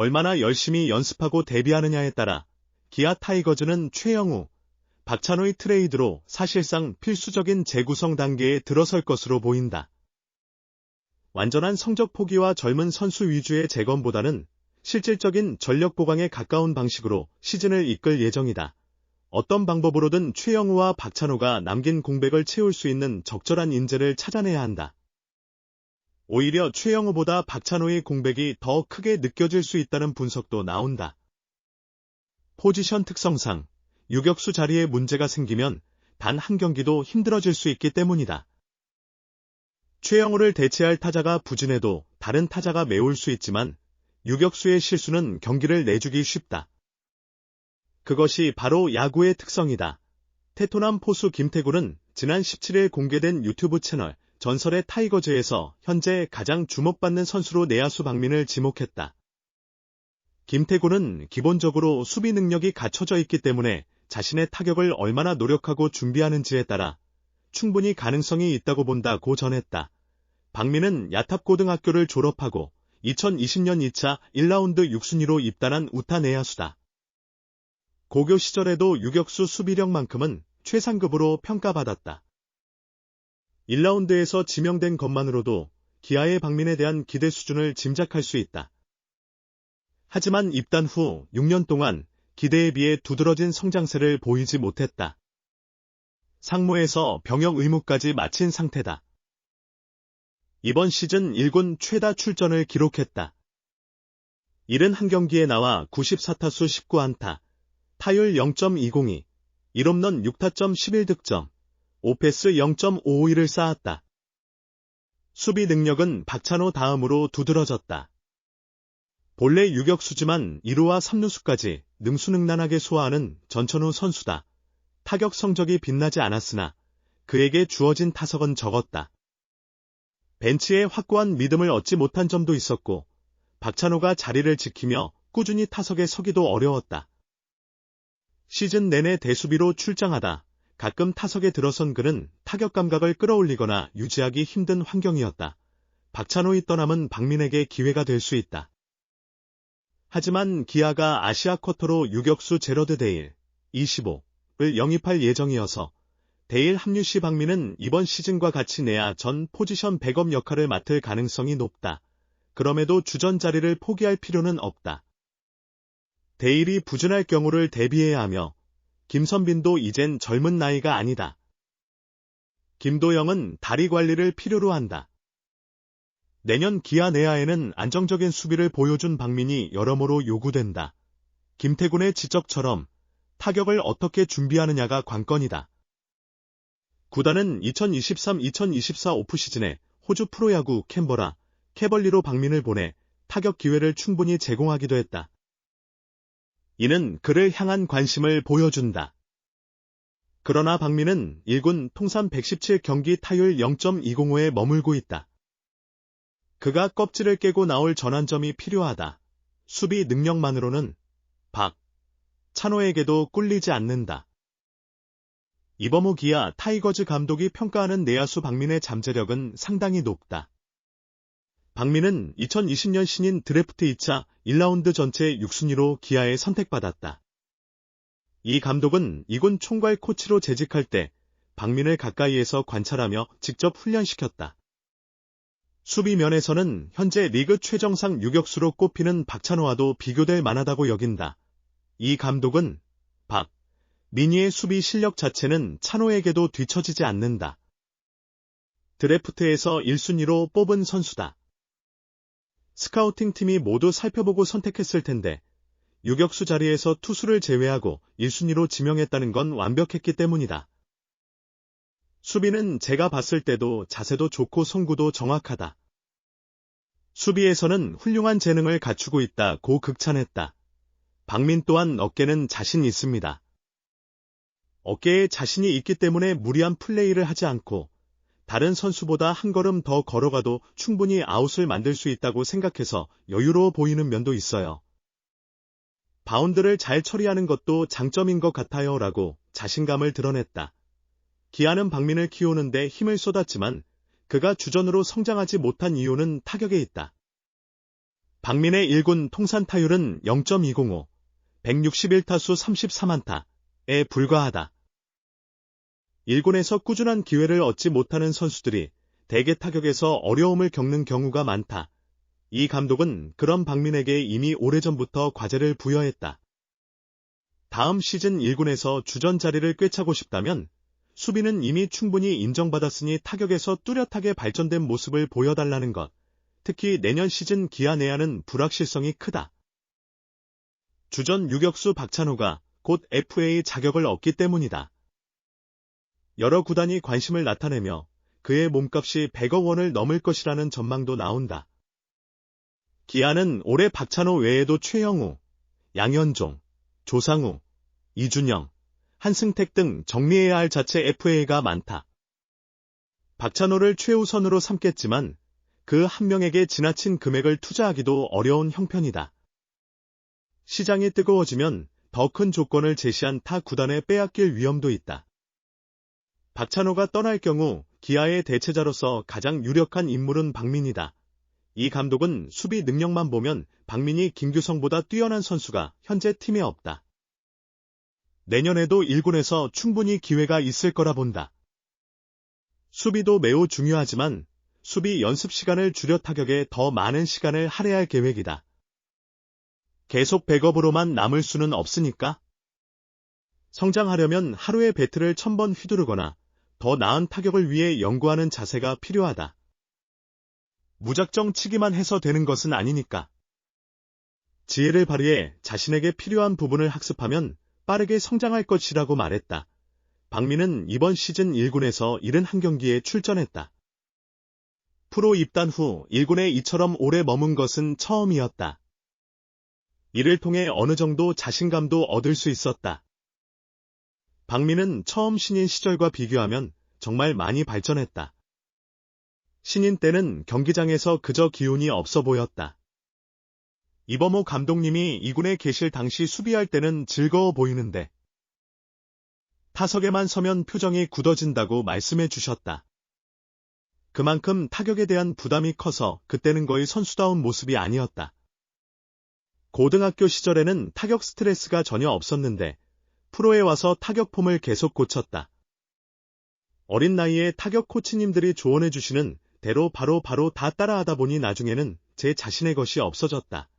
얼마나 열심히 연습하고 데뷔하느냐에 따라 기아 타이거즈는 최영우, 박찬호의 트레이드로 사실상 필수적인 재구성 단계에 들어설 것으로 보인다. 완전한 성적 포기와 젊은 선수 위주의 재건보다는 실질적인 전력 보강에 가까운 방식으로 시즌을 이끌 예정이다. 어떤 방법으로든 최영우와 박찬호가 남긴 공백을 채울 수 있는 적절한 인재를 찾아내야 한다. 오히려 최영우보다 박찬호의 공백이 더 크게 느껴질 수 있다는 분석도 나온다. 포지션 특성상 유격수 자리에 문제가 생기면 단 한 경기도 힘들어질 수 있기 때문이다. 최영우를 대체할 타자가 부진해도 다른 타자가 메울 수 있지만 유격수의 실수는 경기를 내주기 쉽다. 그것이 바로 야구의 특성이다. 테토남 포수 김태곤은 지난 17일 공개된 유튜브 채널 전설의 타이거즈에서 현재 가장 주목받는 선수로 내야수 박민을 지목했다. 김태곤은 기본적으로 수비 능력이 갖춰져 있기 때문에 자신의 타격을 얼마나 노력하고 준비하는지에 따라 충분히 가능성이 있다고 본다고 전했다. 박민은 야탑고등학교를 졸업하고 2020년 2차 1라운드 6순위로 입단한 우타 내야수다. 고교 시절에도 유격수 수비력만큼은 최상급으로 평가받았다. 1라운드에서 지명된 것만으로도 기아의 박민에 대한 기대 수준을 짐작할 수 있다. 하지만 입단 후 6년 동안 기대에 비해 두드러진 성장세를 보이지 못했다. 상무에서 병역 의무까지 마친 상태다. 이번 시즌 1군 최다 출전을 기록했다. 71경기에 나와 94타수 19안타, 타율 0.202, 1홈런 6타점 11득점, 오패스 0.551을 쌓았다. 수비 능력은 박찬호 다음으로 두드러졌다. 본래 유격수지만 2루와 3루수까지 능수능란하게 소화하는 전천후 선수다. 타격 성적이 빛나지 않았으나 그에게 주어진 타석은 적었다. 벤치에 확고한 믿음을 얻지 못한 점도 있었고 박찬호가 자리를 지키며 꾸준히 타석에 서기도 어려웠다. 시즌 내내 대수비로 출장하다 가끔 타석에 들어선 그는 타격 감각을 끌어올리거나 유지하기 힘든 환경이었다. 박찬호의 떠남은 박민에게 기회가 될 수 있다. 하지만 기아가 아시아 쿼터로 유격수 제러드 데일 25을 영입할 예정이어서 데일 합류 시 박민은 이번 시즌과 같이 내야 전 포지션 백업 역할을 맡을 가능성이 높다. 그럼에도 주전 자리를 포기할 필요는 없다. 데일이 부진할 경우를 대비해야 하며 김선빈도 이젠 젊은 나이가 아니다. 김도영은 다리 관리를 필요로 한다. 내년 기아 내야에는 안정적인 수비를 보여준 박민이 여러모로 요구된다. 김태군의 지적처럼 타격을 어떻게 준비하느냐가 관건이다. 구단은 2023-2024 오프시즌에 호주 프로야구 캔버라, 캐벌리로 박민을 보내 타격 기회를 충분히 제공하기도 했다. 이는 그를 향한 관심을 보여준다. 그러나 박민은 1군 통산 117경기 타율 0.205에 머물고 있다. 그가 껍질을 깨고 나올 전환점이 필요하다. 수비 능력만으로는 찬호에게도 꿀리지 않는다. 이범호 기아 타이거즈 감독이 평가하는 내야수 박민의 잠재력은 상당히 높다. 박민은 2020년 신인 드래프트 2차 1라운드 전체 6순위로 기아에 선택받았다. 이 감독은 2군 총괄 코치로 재직할 때 박민을 가까이에서 관찰하며 직접 훈련시켰다. 수비 면에서는 현재 리그 최정상 유격수로 꼽히는 박찬호와도 비교될 만하다고 여긴다. 이 감독은 민희의 수비 실력 자체는 찬호에게도 뒤처지지 않는다. 드래프트에서 1순위로 뽑은 선수다. 스카우팅 팀이 모두 살펴보고 선택했을 텐데 유격수 자리에서 투수를 제외하고 1순위로 지명했다는 건 완벽했기 때문이다. 수비는 제가 봤을 때도 자세도 좋고 송구도 정확하다. 수비에서는 훌륭한 재능을 갖추고 있다고 극찬했다. 박민 또한 어깨는 자신 있습니다. 어깨에 자신이 있기 때문에 무리한 플레이를 하지 않고 다른 선수보다 한 걸음 더 걸어가도 충분히 아웃을 만들 수 있다고 생각해서 여유로워 보이는 면도 있어요. 바운드를 잘 처리하는 것도 장점인 것 같아요 라고 자신감을 드러냈다. 기아는 박민을 키우는데 힘을 쏟았지만 그가 주전으로 성장하지 못한 이유는 타격에 있다. 박민의 1군 통산 타율은 0.205, 161타수 34안타에 불과하다. 1군에서 꾸준한 기회를 얻지 못하는 선수들이 대개 타격에서 어려움을 겪는 경우가 많다. 이 감독은 그런 박민에게 이미 오래전부터 과제를 부여했다. 다음 시즌 1군에서 주전 자리를 꿰차고 싶다면 수비는 이미 충분히 인정받았으니 타격에서 뚜렷하게 발전된 모습을 보여달라는 것. 특히 내년 시즌 기아 내야는 불확실성이 크다. 주전 유격수 박찬호가 곧 FA 자격을 얻기 때문이다. 여러 구단이 관심을 나타내며 그의 몸값이 100억 원을 넘을 것이라는 전망도 나온다. 기아는 올해 박찬호 외에도 최영우, 양현종, 조상우, 이준영, 한승택 등 정리해야 할 자체 FA가 많다. 박찬호를 최우선으로 삼겠지만 그 한 명에게 지나친 금액을 투자하기도 어려운 형편이다. 시장이 뜨거워지면 더 큰 조건을 제시한 타 구단에 빼앗길 위험도 있다. 박찬호가 떠날 경우 기아의 대체자로서 가장 유력한 인물은 박민이다. 이 감독은 수비 능력만 보면 박민이 김규성보다 뛰어난 선수가 현재 팀에 없다. 내년에도 1군에서 충분히 기회가 있을 거라 본다. 수비도 매우 중요하지만 수비 연습 시간을 줄여 타격에 더 많은 시간을 할애할 계획이다. 계속 백업으로만 남을 수는 없으니까. 성장하려면 하루에 배트를 1000번 휘두르거나 더 나은 타격을 위해 연구하는 자세가 필요하다. 무작정 치기만 해서 되는 것은 아니니까. 지혜를 발휘해 자신에게 필요한 부분을 학습하면 빠르게 성장할 것이라고 말했다. 박민은 이번 시즌 1군에서 71경기에 출전했다. 프로 입단 후 1군에 이처럼 오래 머문 것은 처음이었다. 이를 통해 어느 정도 자신감도 얻을 수 있었다. 박민은 처음 신인 시절과 비교하면 정말 많이 발전했다. 신인 때는 경기장에서 그저 기운이 없어 보였다. 이범호 감독님이 2군에 계실 당시 수비할 때는 즐거워 보이는데 타석에만 서면 표정이 굳어진다고 말씀해 주셨다. 그만큼 타격에 대한 부담이 커서 그때는 거의 선수다운 모습이 아니었다. 고등학교 시절에는 타격 스트레스가 전혀 없었는데 프로에 와서 타격 폼을 계속 고쳤다. 어린 나이에 타격 코치님들이 조언해 주시는 대로 바로 다 따라하다 보니 나중에는 제 자신의 것이 없어졌다.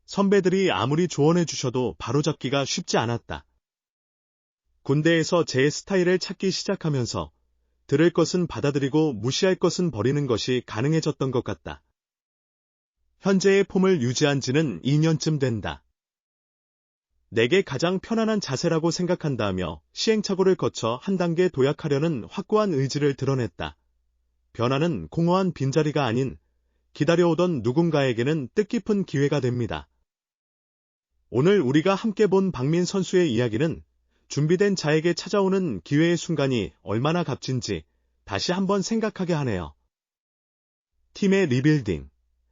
선배들이 아무리 조언해 주셔도 바로잡기가 쉽지 않았다. 군대에서 제 스타일을 찾기 시작하면서 들을 것은 받아들이고 무시할 것은 버리는 것이 가능해졌던 것 같다. 현재의 폼을 유지한 지는 2년쯤 된다. 내게 가장 편안한 자세라고 생각한다며 시행착오를 거쳐 한 단계 도약하려는 확고한 의지를 드러냈다. 변화는 공허한 빈자리가 아닌 기다려오던 누군가에게는 뜻깊은 기회가 됩니다. 오늘 우리가 함께 본 박민 선수의 이야기는 준비된 자에게 찾아오는 기회의 순간이 얼마나 값진지 다시 한번 생각하게 하네요. 팀의 리빌딩,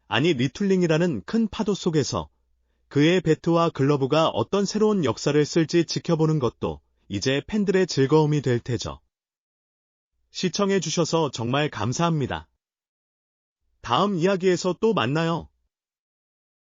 아니 리툴링이라는 큰 파도 속에서 그의 배트와 글러브가 어떤 새로운 역사를 쓸지 지켜보는 것도 이제 팬들의 즐거움이 될 테죠. 시청해주셔서 정말 감사합니다. 다음 이야기에서 또 만나요.